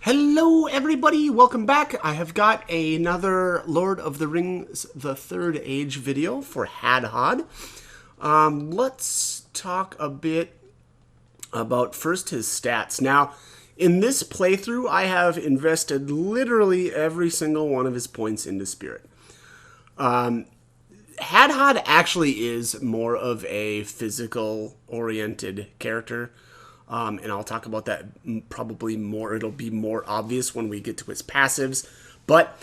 Hello, everybody. Welcome back. I have got another Lord of the Rings: The Third Age video for Hadhod. Let's talk a bit about first his stats. Now, in this playthrough, I have invested literally every single one of his points into Spirit. Hadhod actually is more of a physical-oriented character. And I'll talk about that probably more. It'll be more obvious when we get to his passives. But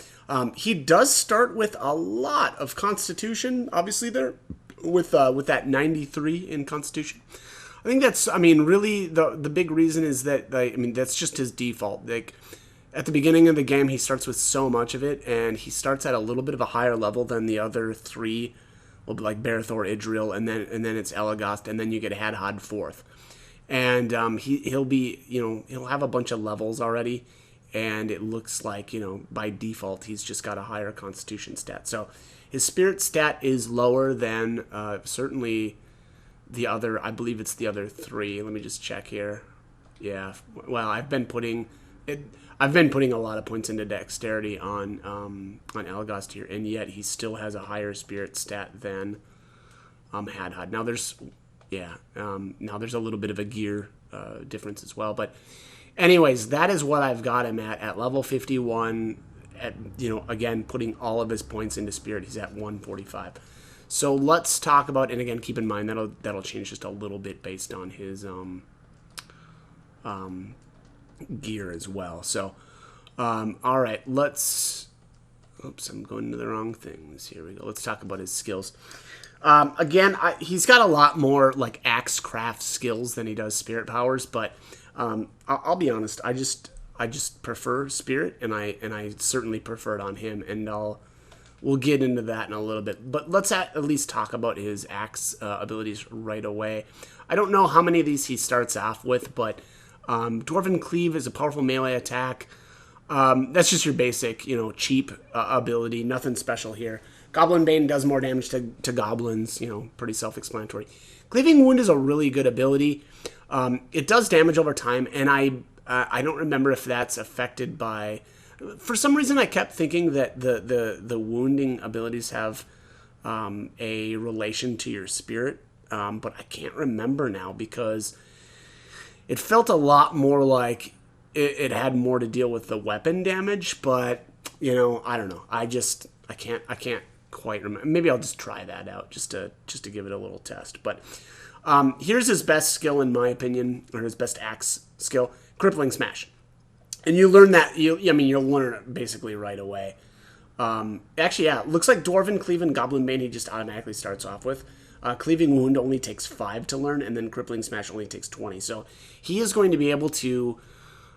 he does start with a lot of Constitution, obviously, there, with that 93 in Constitution. I think that's, really the big reason is that, that's just his default. Like, at the beginning of the game, he starts with so much of it, and he starts at a little bit of a higher level than the other three, well, like Berethor, Idril, and then it's Elagast, and then you get Hadhod fourth. And he'll be, he'll have a bunch of levels already, and it looks like, by default, he's just got a higher Constitution stat. So his Spirit stat is lower than certainly the other, I believe it's the other three. Let me just check here. Yeah, well, I've been putting a lot of points into Dexterity on Elagast here, and yet he still has a higher Spirit stat than Hadhod. Now now there's a little bit of a gear difference as well. But anyways, that is what I've got him at level 51. At, again, putting all of his points into Spirit, he's at 145. So let's talk about, and again, keep in mind that'll change just a little bit based on his gear as well. So, all right, let's. Oops, I'm going into the wrong things. Here we go. Let's talk about his skills. Again, he's got a lot more like axe craft skills than he does spirit powers, but I'll be honest, I just prefer spirit, and I certainly prefer it on him, and we'll get into that in a little bit. But let's at least talk about his axe abilities right away. I don't know how many of these he starts off with, but Dwarven Cleave is a powerful melee attack. That's just your basic, cheap ability. Nothing special here. Goblin Bane does more damage to goblins, pretty self-explanatory. Cleaving Wound is a really good ability. It does damage over time, and I don't remember if that's affected by. For some reason, I kept thinking that the wounding abilities have a relation to your spirit, but I can't remember now because it felt a lot more like it had more to deal with the weapon damage. But I don't know. I can't quite remember. Maybe I'll just try that out just to give it a little test. But here's his best skill, in my opinion, or his best axe skill: Crippling Smash. And you learn that you'll learn it basically right away. Actually, yeah, looks like Dwarven Cleave and Goblin Bane he just automatically starts off with. Cleaving Wound only takes 5 to learn, and then Crippling Smash only takes 20. So he is going to be able to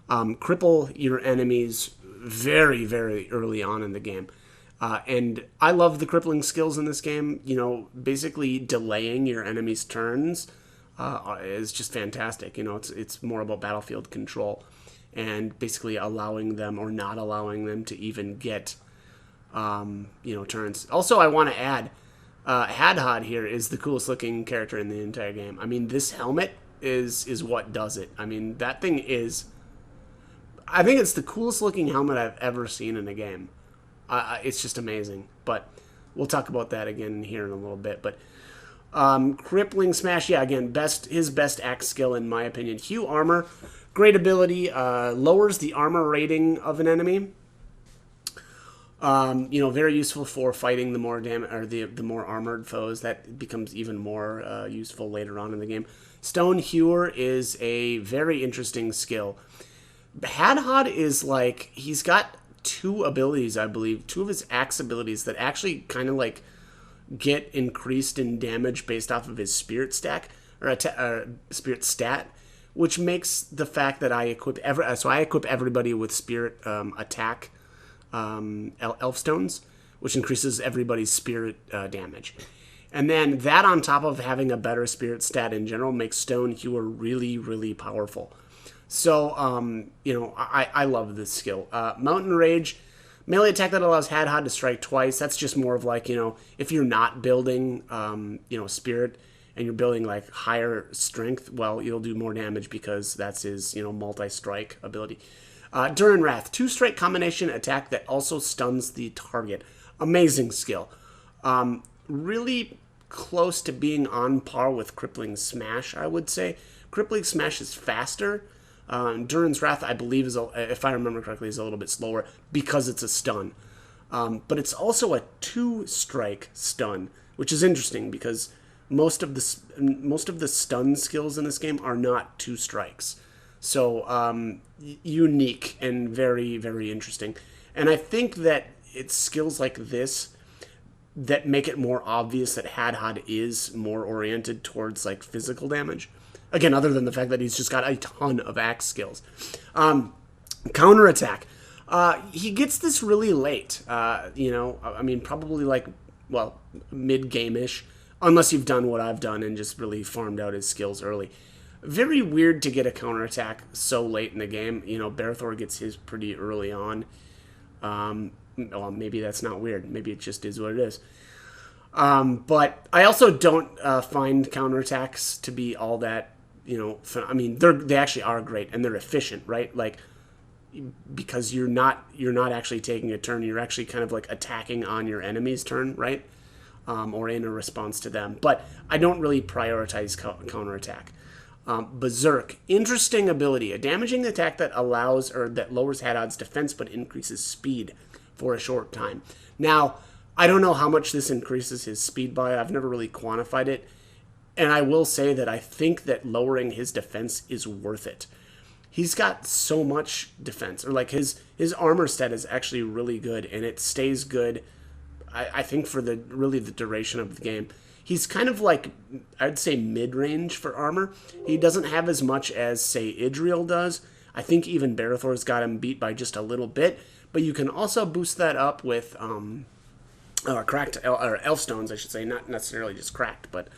cripple your enemies very, very early on in the game. And I love the crippling skills in this game. Basically delaying your enemy's turns is just fantastic. It's more about battlefield control and basically allowing them or not allowing them to even get, turns. Also, I want to add, Hadhod here is the coolest looking character in the entire game. This helmet is what does it. That thing is. I think it's the coolest looking helmet I've ever seen in a game. It's just amazing, but we'll talk about that again here in a little bit. But Crippling Smash, yeah, again, his best axe skill in my opinion. Hue Armor, great ability, lowers the armor rating of an enemy. Very useful for fighting the more the more armored foes. That becomes even more useful later on in the game. Stone Hewer is a very interesting skill. Hadhod is like, he's got 2 abilities, I believe, 2 of his axe abilities that actually kind of like get increased in damage based off of his spirit stack or spirit stat, which makes the fact that I equip everybody with spirit attack elf stones, which increases everybody's spirit damage. And then that on top of having a better spirit stat in general makes Stone Hewer really, really powerful. So, I love this skill. Mountain Rage, melee attack that allows Hadhod to strike twice. That's just more of like, if you're not building, spirit and you're building like higher strength, well, you'll do more damage because that's his, multi-strike ability. Durin Wrath, 2-strike combination attack that also stuns the target. Amazing skill. Really close to being on par with Crippling Smash, I would say. Crippling Smash is faster. Durin's Wrath, I believe, if I remember correctly, is a little bit slower because it's a stun. But it's also a 2-strike stun, which is interesting because most of the stun skills in this game are not 2 strikes. So unique and very, very interesting. And I think that it's skills like this that make it more obvious that Hadhod is more oriented towards like physical damage. Again, other than the fact that he's just got a ton of axe skills. Counterattack. He gets this really late. I mean, probably like, well, mid-game-ish. Unless you've done what I've done and just really farmed out his skills early. Very weird to get a counterattack so late in the game. You know, Berthor gets his pretty early on. Well, maybe that's not weird. Maybe it just is what it is. But I also don't find counterattacks to be all that, I mean, they actually are great and they're efficient, right? Like, because you're not actually taking a turn. You're actually kind of like attacking on your enemy's turn, right? Or in a response to them. But I don't really prioritize counterattack. Berserk, interesting ability, a damaging attack that lowers Hadhod's defense but increases speed for a short time. Now, I don't know how much this increases his speed by. I've never really quantified it, and I will say that I think that lowering his defense is worth it. He's got so much defense, or like his armor stat is actually really good, and it stays good. I think for the duration of the game. He's kind of like, I'd say, mid-range for armor. He doesn't have as much as, say, Idriel does. I think even Berthor's got him beat by just a little bit. But you can also boost that up with cracked, or elf stones, I should say. Not necessarily just cracked, but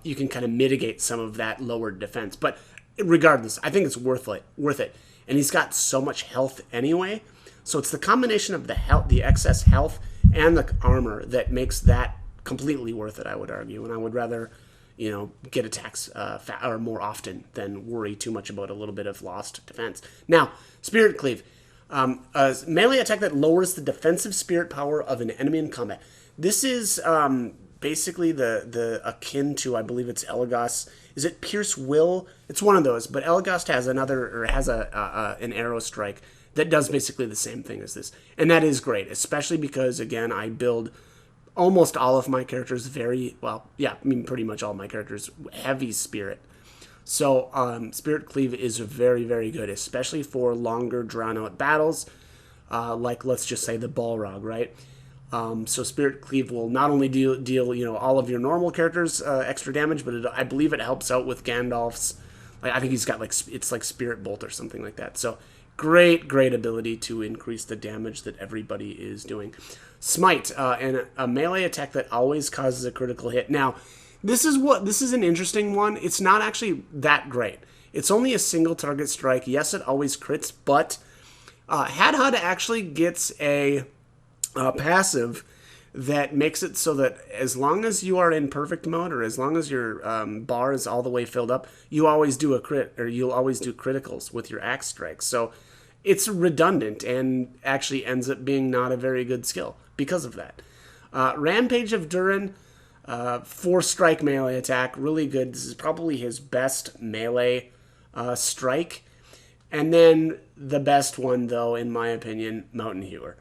you can kind of mitigate some of that lowered defense. But regardless, I think it's worth it. And he's got so much health anyway. So it's the combination of the excess health and the armor that makes that completely worth it, I would argue, and I would rather, get attacks or more often than worry too much about a little bit of lost defense. Now, Spirit Cleave, a melee attack that lowers the defensive spirit power of an enemy in combat. This is basically the akin to, I believe it's Elagos. Is it Pierce Will? It's one of those, but Elagos has an arrow strike that does basically the same thing as this, and that is great, especially because again I build almost all of my characters pretty much all my characters heavy spirit. So Spirit Cleave is very, very good, especially for longer drawn-out battles, like let's just say the Balrog, right? So Spirit Cleave will not only deal all of your normal characters extra damage, but I believe it helps out with Gandalf's. I think he's got it's like Spirit Bolt or something like that. So great ability to increase the damage that everybody is doing. Smite, and a melee attack that always causes a critical hit. Now, this is an interesting one. It's not actually that great. It's only a single target strike. Yes, it always crits, but Hadhod actually gets a passive that makes it so that as long as you are in perfect mode, or as long as your bar is all the way filled up, you always do a crit, or you'll always do criticals with your axe strikes. So it's redundant and actually ends up being not a very good skill because of that. Rampage of Durin, 4-strike melee attack, really good. This is probably his best melee strike. And then the best one, though, in my opinion, Mountain Hewer.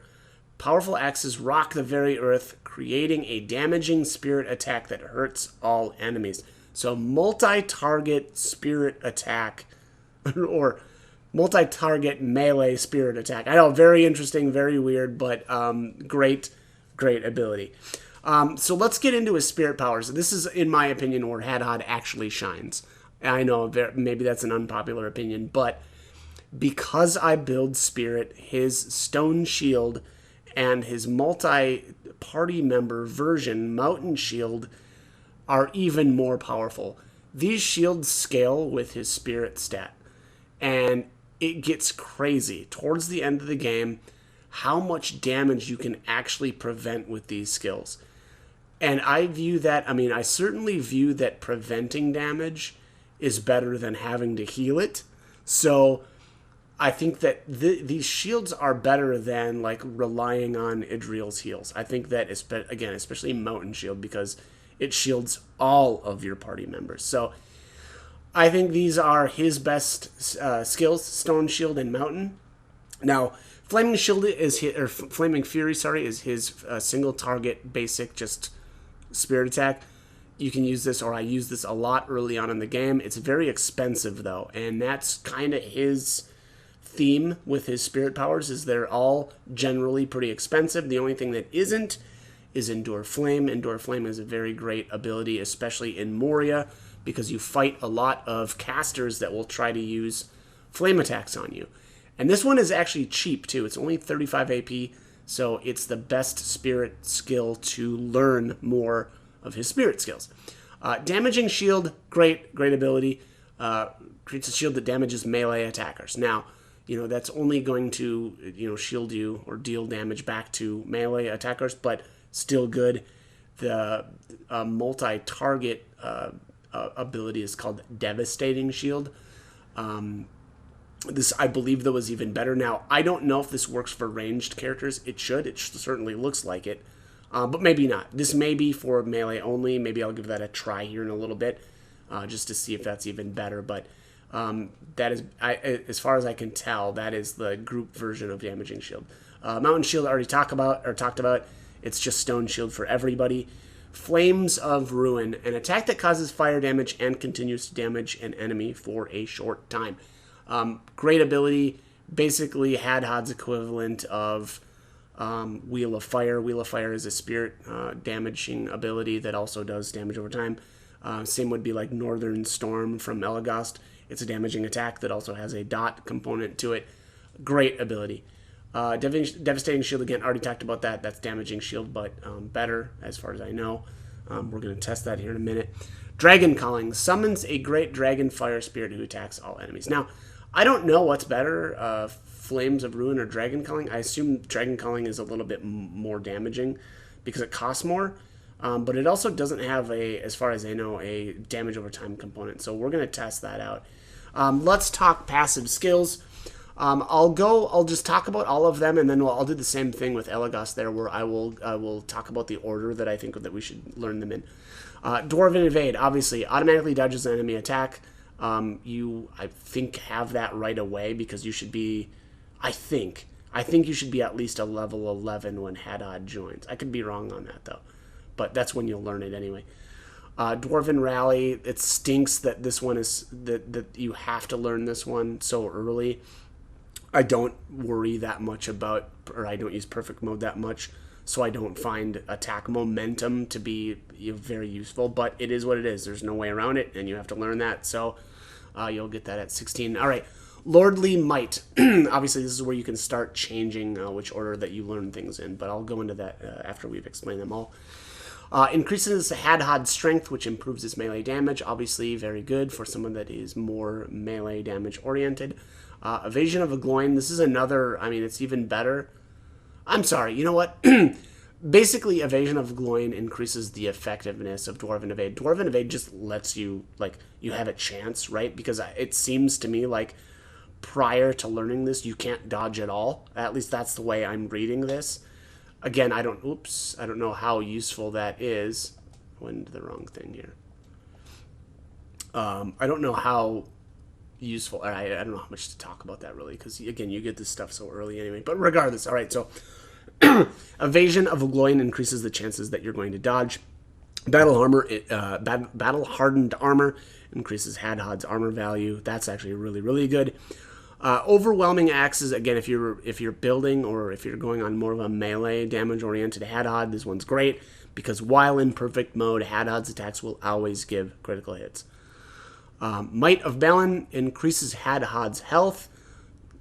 Powerful axes rock the very earth, creating a damaging spirit attack that hurts all enemies. So multi-target spirit attack, or multi-target melee spirit attack. I know, very interesting, very weird, but great ability. So let's get into his spirit powers. This is, in my opinion, where Hadhod actually shines. I know maybe that's an unpopular opinion, but because I build spirit, his stone shield and his multi-party member version, Mountain Shield, are even more powerful. These shields scale with his spirit stat, and it gets crazy towards the end of the game how much damage you can actually prevent with these skills. And I certainly view that preventing damage is better than having to heal it. So I think that these shields are better than like relying on Idriel's heals. I think that again, especially Mountain Shield, because it shields all of your party members. So I think these are his best skills: Stone Shield and Mountain. Now, Flaming Shield is his, or Flaming Fury, sorry, is his single target basic just spirit attack. You can use this, or I use this a lot early on in the game. It's very expensive though, and that's kind of his theme with his spirit powers, is they're all generally pretty expensive. The only thing that isn't is Endure Flame. Endure Flame is a very great ability, especially in Moria, because you fight a lot of casters that will try to use flame attacks on you. And this one is actually cheap too. It's only 35 AP, so it's the best spirit skill to learn more of his spirit skills. Damaging Shield, great ability. Creates a shield that damages melee attackers. Now, that's only going to, shield you or deal damage back to melee attackers, but still good. The multi-target ability is called Devastating Shield. This, I believe, though, was even better. Now, I don't know if this works for ranged characters. It should. It certainly looks like it. But maybe not. This may be for melee only. Maybe I'll give that a try here in a little bit, just to see if that's even better. But that is, as far as I can tell, that is the group version of Damaging Shield. Mountain Shield I already talked about. It's just Stone Shield for everybody. Flames of Ruin, an attack that causes fire damage and continues to damage an enemy for a short time. Great ability, basically Hadhod's equivalent of Wheel of Fire. Wheel of Fire is a spirit damaging ability that also does damage over time. Same would be like Northern Storm from Elagast. It's a damaging attack that also has a dot component to it. Great ability. Devastating Shield, again, already talked about that. That's Damaging Shield, but better as far as I know. We're going to test that here in a minute. Dragon Calling summons a great dragon fire spirit who attacks all enemies. Now, I don't know what's better, Flames of Ruin or Dragon Calling. I assume Dragon Calling is a little bit more damaging because it costs more, but it also doesn't have as far as I know, a damage over time component. So we're going to test that out. Let's talk passive skills. I'll just talk about all of them, and then I'll do the same thing with Elagast there, where I will talk about the order that I think that we should learn them in. Dwarven Evade, obviously, automatically dodges an enemy attack. You, I think, have that right away because you should be, I think you should be at least a level 11 when Hadhod joins. I could be wrong on that, though, but that's when you'll learn it anyway. Dwarven Rally, it stinks that this one is, that you have to learn this one so early. I don't worry that much about, or I don't use perfect mode that much, so I don't find attack momentum to be very useful, but it is what it is. There's no way around it, and you have to learn that, so you'll get that at 16. All right, Lordly Might. Obviously, this is where you can start changing which order that you learn things in, but I'll go into that after we've explained them all. Increases Hadhod strength, which improves his melee damage. Obviously, very good for someone that is more melee damage oriented. Evasion of Agloin. This is another, it's even better. I'm sorry, you know what? Basically, Evasion of Agloin increases the effectiveness of Dwarven Evade. Dwarven Evade just lets you, you have a chance, right? Because it seems to me like prior to learning this, you can't dodge at all. At least that's the way I'm reading this. Again, I don't know how useful that is. I went into the wrong thing here. I don't know how useful. I don't know how much to talk about that really, because again, you get this stuff so early anyway. But regardless, all right. So, Evasion of Agloin increases the chances that you're going to dodge. Battle hardened armor increases Hadhod's armor value. That's actually really, really good. Overwhelming axes, again, if you're building or if you're going on more of a melee damage oriented Hadhod, this one's great because while in perfect mode, Hadhod's attacks will always give critical hits. Might of Balin increases Hadhod's health.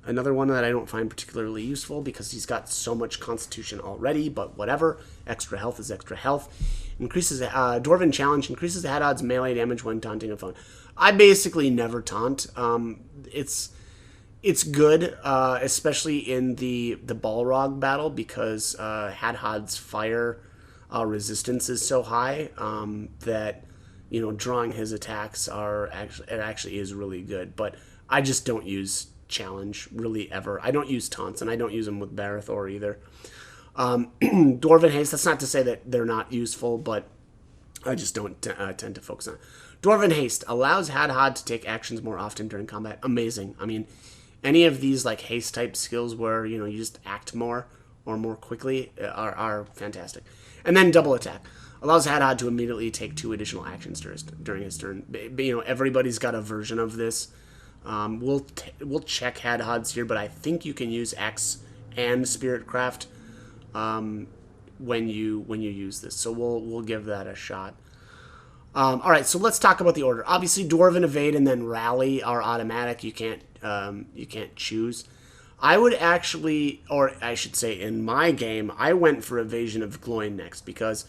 Another one that I don't find particularly useful because he's got so much constitution already, but whatever. Extra health is extra health. Increases Dwarven Challenge, increases Hadhod's melee damage when taunting a foe. I basically never taunt. It's good, especially in the Balrog battle because Hadhod's fire resistance is so high that drawing his attacks actually is really good. But I just don't use challenge really ever. I don't use taunts, and I don't use them with Barathor either. Dwarven Haste, that's not to say that they're not useful, but I just don't tend to focus on it. Dwarven Haste allows Hadhod to take actions more often during combat. Amazing. I mean, any of these like haste type skills where, you know, you just act more or more quickly are fantastic. And then double attack allows Hadhod to immediately take 2 additional actions during his turn. You know, everybody's got a version of this. We'll check Hadhod's here, but I think you can use Axe and Spiritcraft when you use this. So we'll give that a shot. All right, so let's talk about the order. Obviously, Dwarven, Evade, and then Rally are automatic. You can't choose. I would actually, or I should say, in my game, I went for Evasion of Gloin next because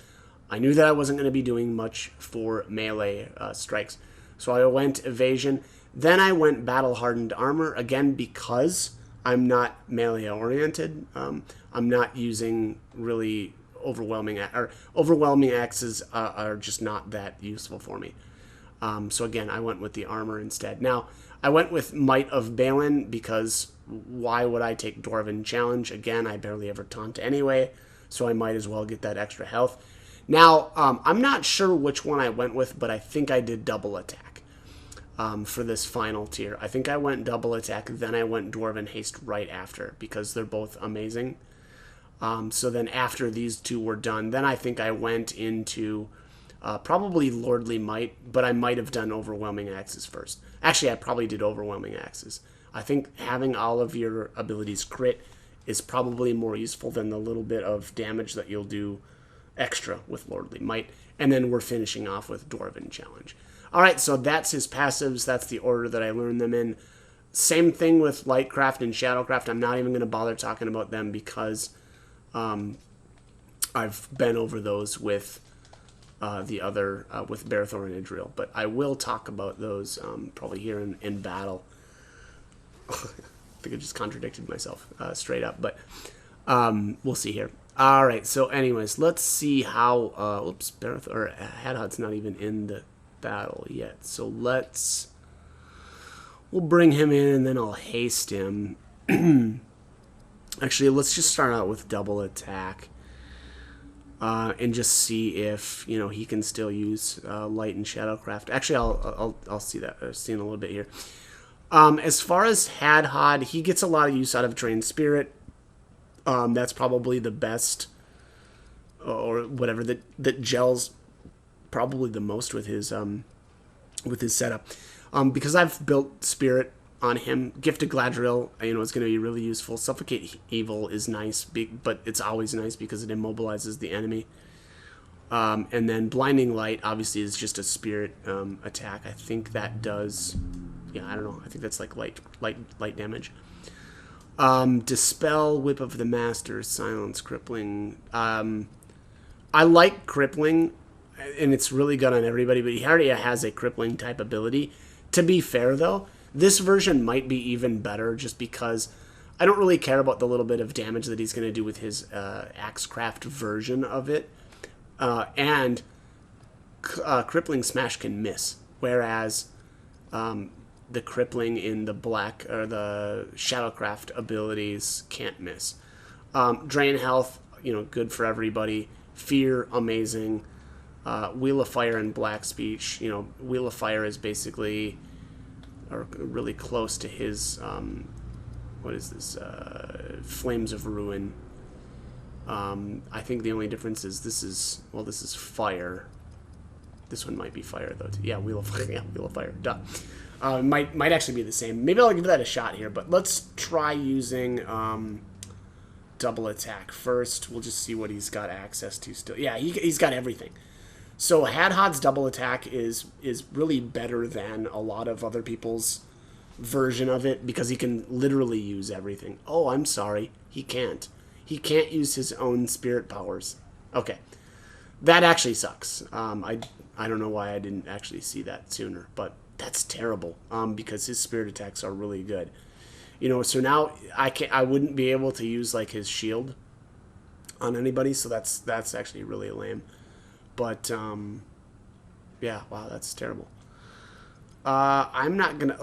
I knew that I wasn't going to be doing much for melee strikes. So I went Evasion. Then I went Battle Hardened Armor again because I'm not melee oriented. I'm not using really overwhelming axes are just not that useful for me. So again, I went with the armor instead. Now, I went with Might of Balin because why would I take Dwarven Challenge? Again, I barely ever taunt anyway, so I might as well get that extra health. Now, I'm not sure which one I went with, but I think I did double attack for this final tier. I think I went double attack, then I went Dwarven Haste right after because they're both amazing. So then after these 2 were done, then I think I went into probably Lordly Might, but I might have done Overwhelming Axes first. Actually, I probably did Overwhelming Axes. I think having all of your abilities crit is probably more useful than the little bit of damage that you'll do extra with Lordly Might. And then we're finishing off with Dwarven Challenge. All right, so that's his passives. That's the order that I learned them in. Same thing with Lightcraft and Shadowcraft. I'm not even going to bother talking about them because I've been over those with the other, with Barathor and Idril. But I will talk about those probably here in battle. I think I just contradicted myself straight up, but we'll see here. All right, so anyways, let's see how, oops, Barathor, Hadhod's not even in the battle yet. So we'll bring him in and then I'll haste him. Actually, let's just start out with double attack and just see if, you know, he can still use Light and Shadowcraft. Actually, I'll see that. I've seen a little bit here. As far as Hadhod, he gets a lot of use out of Drained Spirit. That's probably the best, or whatever, that gels probably the most with his setup. Because I've built Spirit on him. Gift of Gladriel, you know, is going to be really useful. Suffocate Evil is nice, but it's always nice because it immobilizes the enemy. And then Blinding Light, obviously, is just a Spirit attack. I think that does, yeah, I don't know. I think that's like light damage. Dispel, Whip of the Master, Silence, Crippling. I like Crippling, and it's really good on everybody, but he already has a Crippling type ability. To be fair, though, this version might be even better just because I don't really care about the little bit of damage that he's going to do with his Axecraft version of it. And Crippling Smash can miss, whereas the Crippling in the Black or the Shadowcraft abilities can't miss. Drain Health, you know, good for everybody. Fear, amazing. Wheel of Fire and Black Speech, you know, Wheel of Fire is basically, or really close to his, what is this, Flames of Ruin. I think the only difference is this is fire. This one might be fire, though. Yeah, Wheel of Fire, yeah, Wheel of Fire, duh. Might actually be the same. Maybe I'll give that a shot here, but let's try using double attack first. We'll just see what he's got access to still. Yeah, he's got everything. So Hadhod's double attack is really better than a lot of other people's version of it because he can literally use everything. Oh, I'm sorry. He can't. He can't use his own spirit powers. Okay. That actually sucks. I don't know why I didn't actually see that sooner, but that's terrible because his spirit attacks are really good. You know, so now I wouldn't be able to use like his shield on anybody, so that's actually really lame. But yeah, wow, that's terrible. I'm not gonna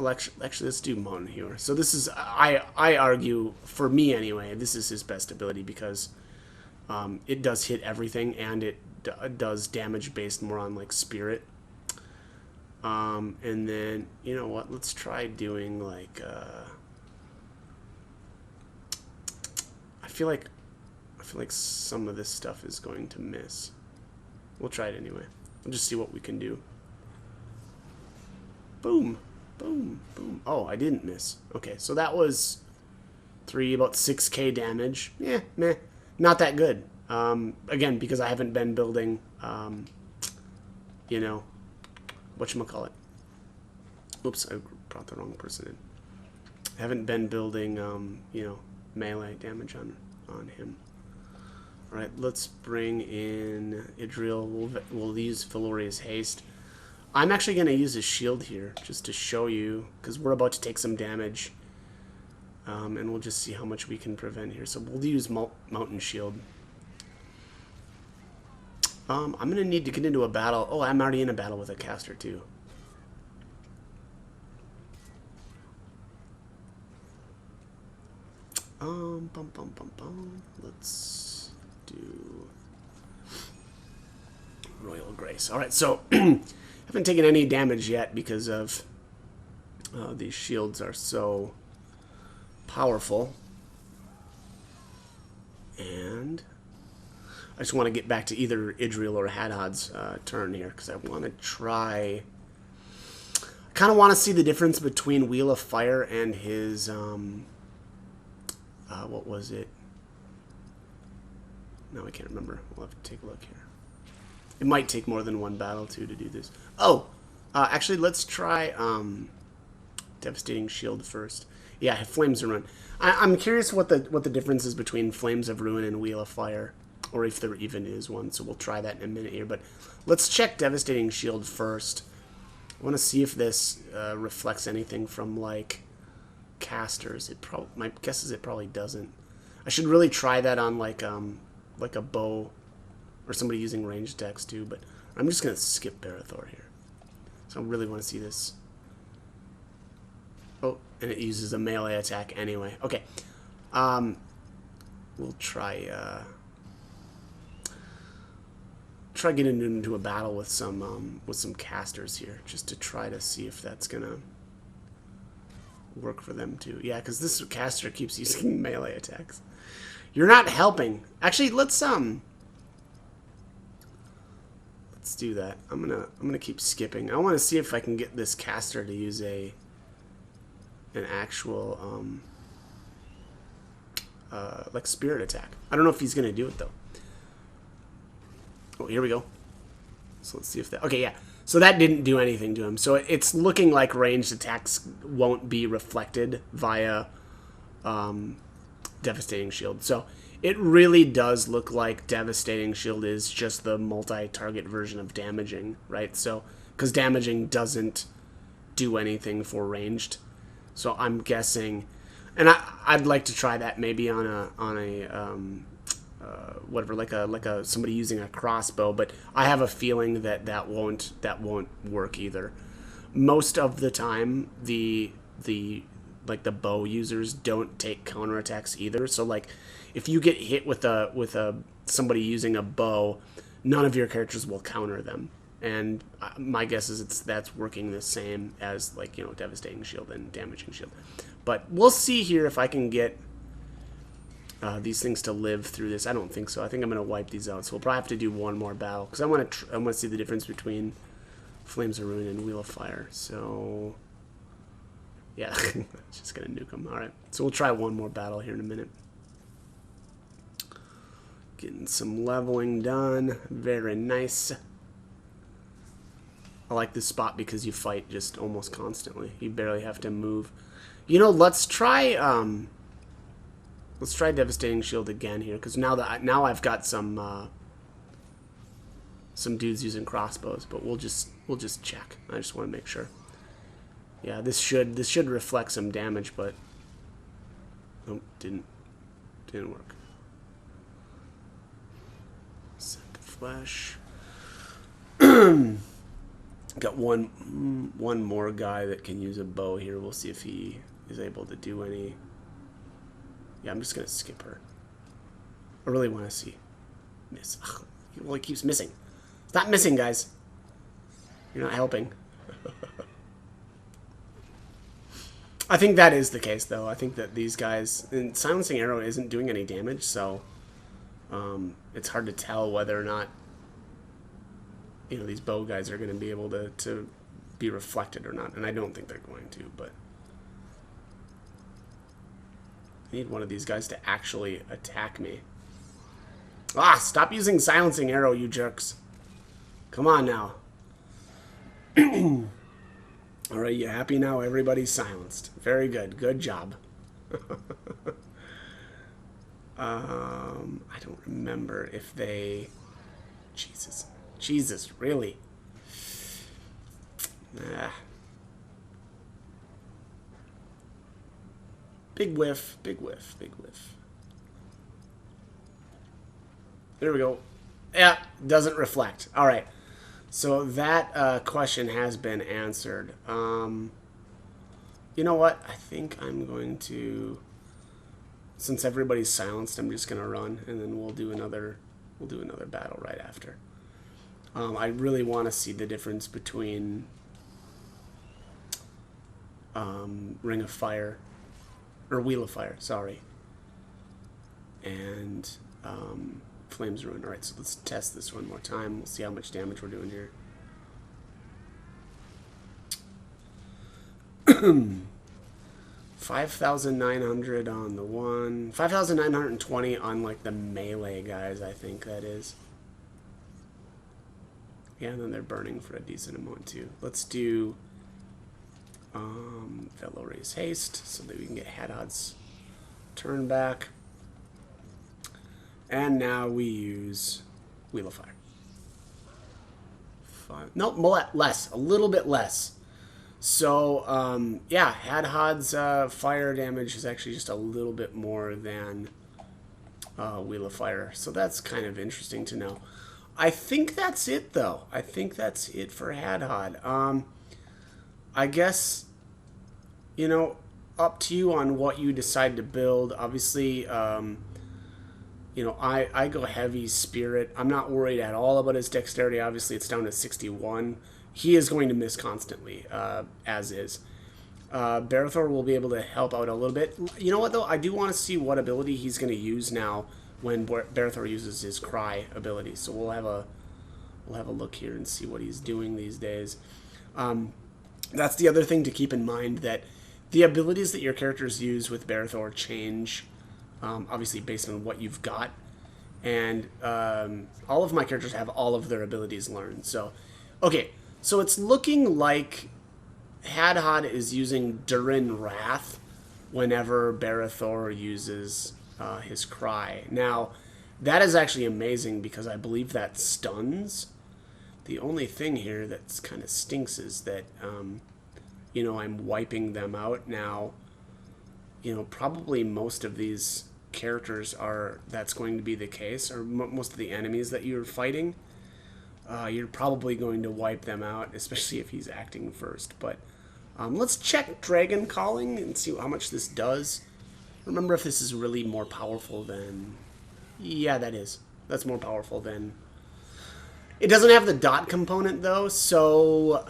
actually let's do Mountain Healer. So this is I argue, for me anyway, this is his best ability because it does hit everything and it does damage based more on like spirit. And then you know what? Let's try doing like I feel like some of this stuff is going to miss. We'll try it anyway. We'll just see what we can do. Boom, boom, boom. Oh, I didn't miss. Okay, so that was about 6k damage. Yeah, meh. Not that good. Again, because I haven't been building, you know, whatchamacallit. Oops, I brought the wrong person in. I haven't been building, you know, melee damage on him. Alright, let's bring in Idril. We'll use Feloria's Haste. I'm actually going to use his shield here, just to show you, because we're about to take some damage. And we'll just see how much we can prevent here. So we'll use Mountain Shield. I'm going to need to get into a battle. Oh, I'm already in a battle with a caster, too. Let's do Royal Grace. Alright, so haven't taken any damage yet because of these shields are so powerful. And I just want to get back to either Idril or Hadhod's turn here because I want to try... I kind of want to see the difference between Wheel of Fire and his... what was it? No, I can't remember. We'll have to take a look here. It might take more than one battle, too, to do this. Oh! Actually, let's try Devastating Shield first. Yeah, Flames of Ruin. I'm curious what the difference is between Flames of Ruin and Wheel of Fire. Or if there even is one, so we'll try that in a minute here. But let's check Devastating Shield first. I want to see if this reflects anything from, like, casters. My guess is it probably doesn't. I should really try that on, like a bow. Or somebody using ranged attacks, too. But I'm just going to skip Barathor here. So I really want to see this. Oh, and it uses a melee attack anyway. Okay. We'll try getting into a battle with some casters here, just to try to see if that's gonna work for them too. Yeah, because this caster keeps using melee attacks. You're not helping. Actually, let's do that. I'm gonna keep skipping. I want to see if I can get this caster to use an actual like spirit attack. I don't know if he's gonna do it though. Oh, here we go. So let's see if that... Okay, yeah. So that didn't do anything to him. So it's looking like ranged attacks won't be reflected via Devastating Shield. So it really does look like Devastating Shield is just the multi-target version of Damaging, right? So, because Damaging doesn't do anything for ranged. So I'm guessing... And I'd like to try that maybe on a whatever, like a somebody using a crossbow, but I have a feeling that won't work either. Most of the time, the bow users don't take counterattacks either. So like, if you get hit with somebody using a bow, none of your characters will counter them. And my guess is that's working the same as, like, you know, Devastating Shield and Damaging Shield. But we'll see here if I can get these things to live through this. I don't think so. I think I'm going to wipe these out. So we'll probably have to do one more battle, because I want to see the difference between Flames of Ruin and Wheel of Fire. So yeah, just going to nuke them. All right. So we'll try one more battle here in a minute. Getting some leveling done. Very nice. I like this spot because you fight just almost constantly. You barely have to move. You know, let's try Devastating Shield again here, because now I've got some dudes using crossbows, but we'll just check. I just want to make sure. Yeah, this should reflect some damage, but oh, didn't work. Sack of Flesh. Got one more guy that can use a bow here. We'll see if he is able to do any. Yeah, I'm just gonna skip her. I really want to see. Miss. Ugh, well, he keeps missing. Stop missing, guys. You're not helping. I think that is the case, though. I think that these guys... And Silencing Arrow isn't doing any damage, so... it's hard to tell whether or not... these bow guys are going to be able to be reflected or not. And I don't think they're going to, but... I need one of these guys to actually attack me. Ah, stop using Silencing Arrow, you jerks. Come on now. Alright, you happy now? Everybody's silenced. Very good. Good job. I don't remember if they... Jesus, really? Ah. Big whiff, big whiff, big whiff. There we go. Yeah, doesn't reflect. Alright. So that question has been answered. You know what? I think I'm going to... Since everybody's silenced, I'm just going to run, and then we'll do another battle right after. I really want to see the difference between Ring of Fire, or Wheel of Fire, sorry, and Flames Ruin. Alright, so let's test this one more time. We'll see how much damage we're doing here. 5,900 on the one. 5,920 on, like, the melee guys, I think that is. Yeah, and then they're burning for a decent amount, too. Let's do Velo Raise Haste so that we can get Hadhod's turn back. And now we use Wheel of Fire. Nope, less. A little bit less. So, yeah, Hadhod's fire damage is actually just a little bit more than Wheel of Fire. So that's kind of interesting to know. I think that's it, though. I think that's it for Hadhod. I guess, up to you on what you decide to build. Obviously, I go heavy Spirit. I'm not worried at all about his dexterity. Obviously, it's down to 61. He is going to miss constantly, as is. Barathor will be able to help out a little bit. You know what, though? I do want to see what ability he's going to use now when Barathor uses his Cry ability. So we'll have a look here and see what he's doing these days. That's the other thing to keep in mind, that the abilities that your characters use with Barathor change, obviously based on what you've got. And all of my characters have all of their abilities learned. So, okay. So it's looking like Hadhod is using Durin Wrath whenever Barathor uses his Cry. Now, that is actually amazing because I believe that stuns. The only thing here that's kind of stinks is that, I'm wiping them out. Now, probably most of these characters that's going to be the case, or most of the enemies that you're fighting. You're probably going to wipe them out, especially if he's acting first. But let's check Dragon Calling and see how much this does. Remember if this is really more powerful than... Yeah, that is. That's more powerful than... It doesn't have the dot component, though, so...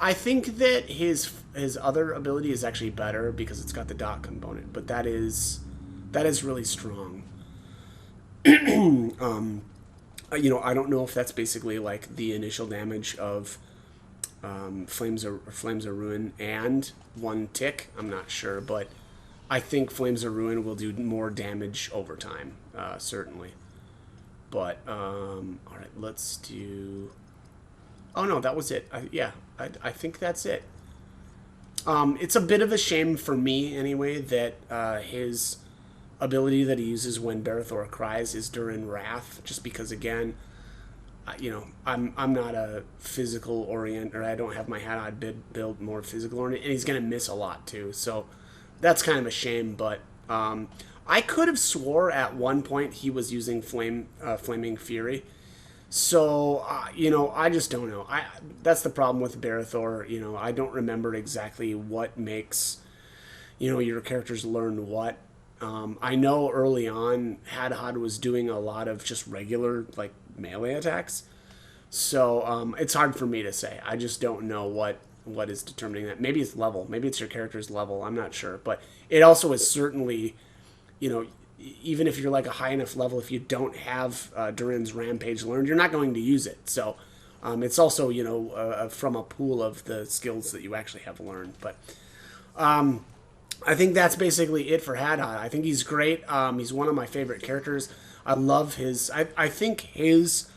I think that his other ability is actually better because it's got the dot component. But that is really strong. I don't know if that's basically like the initial damage of Flames of Ruin and one tick. I'm not sure, but I think Flames of Ruin will do more damage over time, certainly. But, alright, let's do... Oh, no, that was it. I think that's it. It's a bit of a shame for me, anyway, that his ability that he uses when Barathor cries is Durin Wrath, just because, again, I'm not a physical orient, or I don't have my Hadhod build more physical orient, and he's going to miss a lot, too, so that's kind of a shame, but I could have swore at one point he was using Flaming Fury, So, you know, I just don't know. That's the problem with Barathor. You know, I don't remember exactly what makes, you know, your characters learn what. I know early on, Hadhod was doing a lot of just regular, like, melee attacks. So, it's hard for me to say. I just don't know what is determining that. Maybe it's level. Maybe it's your character's level. I'm not sure. But it also is certainly, you know, even if you're like a high enough level, if you don't have Durin's Rampage learned, you're not going to use it. So it's also, you know, from a pool of the skills that you actually have learned. But I think that's basically it for Hadhod. I think he's great. He's one of my favorite characters. I love his... I think his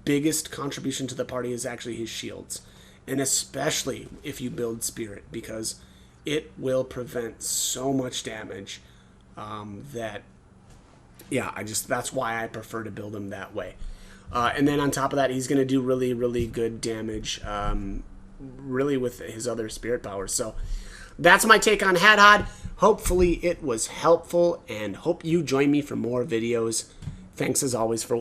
biggest contribution to the party is actually his shields. And especially if you build Spirit, because it will prevent so much damage that, yeah, that's why I prefer to build him that way. And then on top of that, he's going to do really, really good damage, really with his other spirit powers. So that's my take on Hadhod. Hopefully it was helpful, and hope you join me for more videos. Thanks as always for watching.